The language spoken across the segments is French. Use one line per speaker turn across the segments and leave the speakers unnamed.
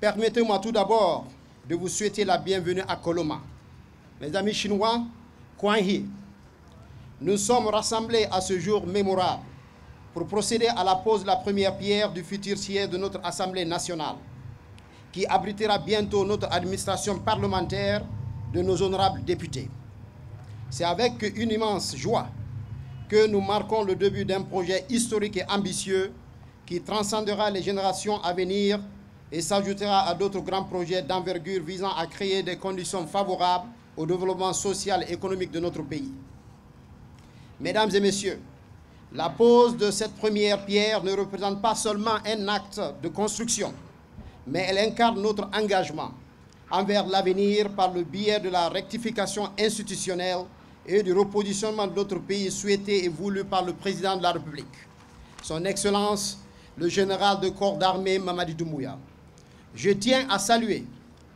Permettez-moi tout d'abord de vous souhaiter la bienvenue à Coloma. Mes amis chinois, Kuan Hi, nous sommes rassemblés à ce jour mémorable pour procéder à la pose de la première pierre du futur siège de notre Assemblée nationale, qui abritera bientôt notre administration parlementaire de nos honorables députés. C'est avec une immense joie que nous marquons le début d'un projet historique et ambitieux qui transcendera les générations à venir et s'ajoutera à d'autres grands projets d'envergure visant à créer des conditions favorables au développement social et économique de notre pays. Mesdames et messieurs, la pose de cette première pierre ne représente pas seulement un acte de construction, mais elle incarne notre engagement envers l'avenir par le biais de la rectification institutionnelle et du repositionnement de notre pays souhaité et voulu par le président de la République, son Excellence, le général de corps d'armée Mamadi Doumbouya. Je tiens à saluer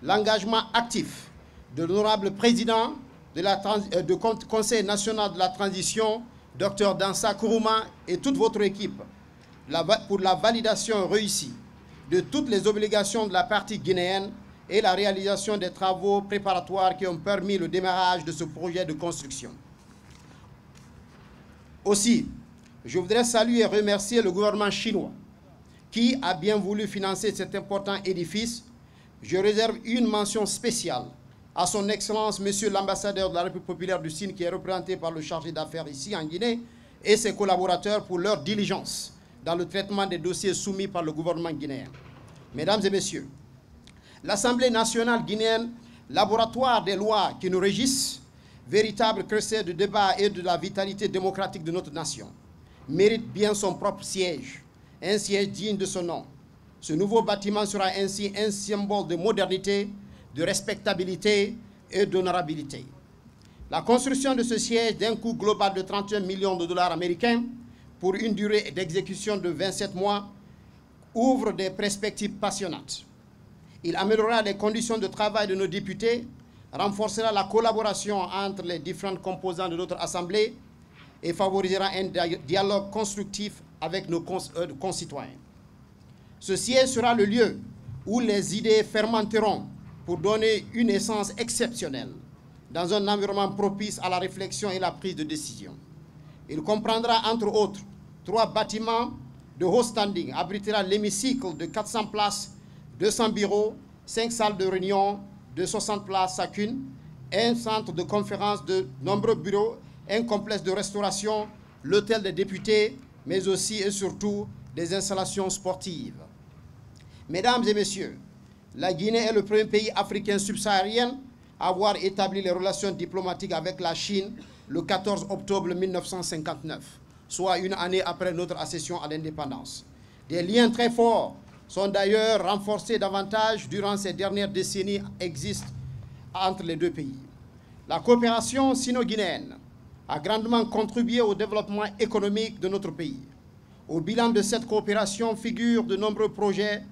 l'engagement actif de l'honorable président du Conseil national de la transition, Dr Dansa Kourouma, et toute votre équipe pour la validation réussie de toutes les obligations de la partie guinéenne et la réalisation des travaux préparatoires qui ont permis le démarrage de ce projet de construction. Aussi, je voudrais saluer et remercier le gouvernement chinois qui a bien voulu financer cet important édifice. Je réserve une mention spéciale à son Excellence, Monsieur l'ambassadeur de la République populaire du Sine, qui est représenté par le chargé d'affaires ici en Guinée, et ses collaborateurs pour leur diligence dans le traitement des dossiers soumis par le gouvernement guinéen. Mesdames et messieurs, l'Assemblée nationale guinéenne, laboratoire des lois qui nous régissent, véritable creuset de débat et de la vitalité démocratique de notre nation, mérite bien son propre siège, un siège digne de son nom. Ce nouveau bâtiment sera ainsi un symbole de modernité, de respectabilité et d'honorabilité. La construction de ce siège d'un coût global de 31 millions de dollars américains pour une durée d'exécution de 27 mois ouvre des perspectives passionnantes. Il améliorera les conditions de travail de nos députés, renforcera la collaboration entre les différentes composantes de notre Assemblée et favorisera un dialogue constructif avec nos concitoyens. Ce siège sera le lieu où les idées fermenteront pour donner une essence exceptionnelle dans un environnement propice à la réflexion et la prise de décision. Il comprendra entre autres 3 bâtiments de haut standing, abritera l'hémicycle de 400 places, 200 bureaux, 5 salles de réunion de 60 places chacune, un centre de conférence de nombreux bureaux, un complexe de restauration, l'hôtel des députés, mais aussi et surtout des installations sportives. Mesdames et messieurs, la Guinée est le premier pays africain subsaharien à avoir établi les relations diplomatiques avec la Chine le 14 octobre 1959, soit une année après notre accession à l'indépendance. Des liens très forts sont d'ailleurs renforcés davantage durant ces dernières décennies existent entre les deux pays. La coopération sino-guinéenne a grandement contribué au développement économique de notre pays. Au bilan de cette coopération figurent de nombreux projets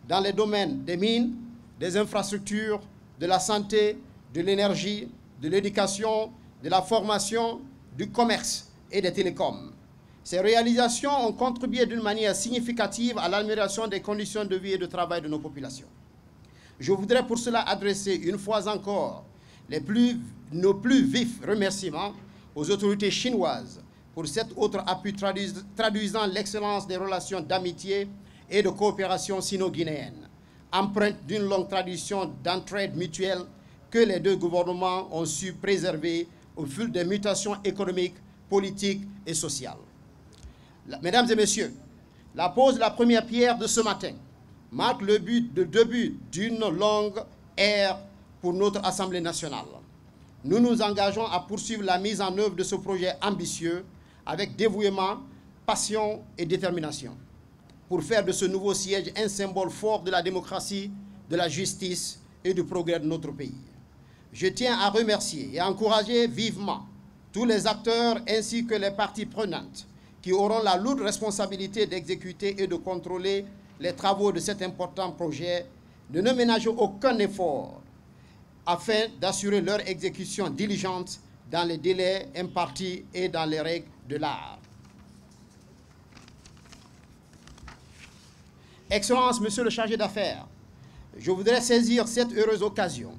dans les domaines des mines, des infrastructures, de la santé, de l'énergie, de l'éducation, de la formation, du commerce et des télécoms. Ces réalisations ont contribué d'une manière significative à l'amélioration des conditions de vie et de travail de nos populations. Je voudrais pour cela adresser une fois encore nos plus vifs remerciements aux autorités chinoises pour cet autre appui traduisant l'excellence des relations d'amitié et de coopération sino-guinéenne, empreinte d'une longue tradition d'entraide mutuelle que les deux gouvernements ont su préserver au fil des mutations économiques, politiques et sociales. Mesdames et messieurs, la pose de la première pierre de ce matin marque le début d'une longue ère pour notre Assemblée nationale. Nous nous engageons à poursuivre la mise en œuvre de ce projet ambitieux avec dévouement, passion et détermination pour faire de ce nouveau siège un symbole fort de la démocratie, de la justice et du progrès de notre pays. Je tiens à remercier et à encourager vivement tous les acteurs ainsi que les parties prenantes qui auront la lourde responsabilité d'exécuter et de contrôler les travaux de cet important projet, de ne ménager aucun effort afin d'assurer leur exécution diligente dans les délais impartis et dans les règles de l'art. Excellence, Monsieur le chargé d'affaires, Je voudrais saisir cette heureuse occasion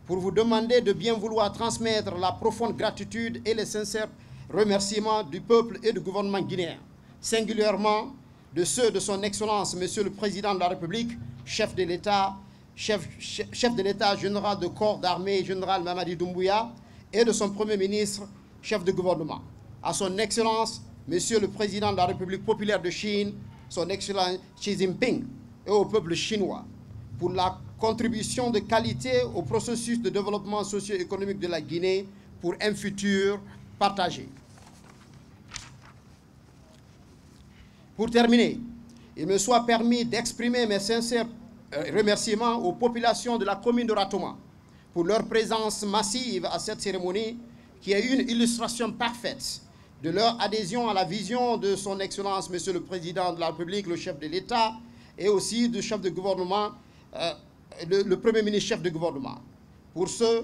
pour vous demander de bien vouloir transmettre la profonde gratitude et les sincères remerciements du peuple et du gouvernement guinéen, singulièrement de ceux de son Excellence, Monsieur le Président de la République, chef de l'État général de corps d'armée, général Mamadi Doumbouya, et de son Premier ministre, chef de gouvernement. À son Excellence, Monsieur le Président de la République populaire de Chine, son Excellence Xi Jinping, et au peuple chinois, pour la contribution de qualité au processus de développement socio-économique de la Guinée pour un futur partagé. Pour terminer, il me soit permis d'exprimer mes sincères remerciements aux populations de la commune de Ratoma pour leur présence massive à cette cérémonie qui est une illustration parfaite de leur adhésion à la vision de son Excellence, Monsieur le Président de la République, le chef de l'État, et aussi du chef de gouvernement, le Premier ministre chef de gouvernement. Pour ce,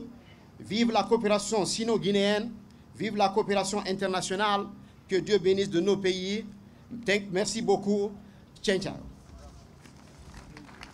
vive la coopération sino-guinéenne, vive la coopération internationale, que Dieu bénisse de nos pays. Merci beaucoup. Ciao, ciao.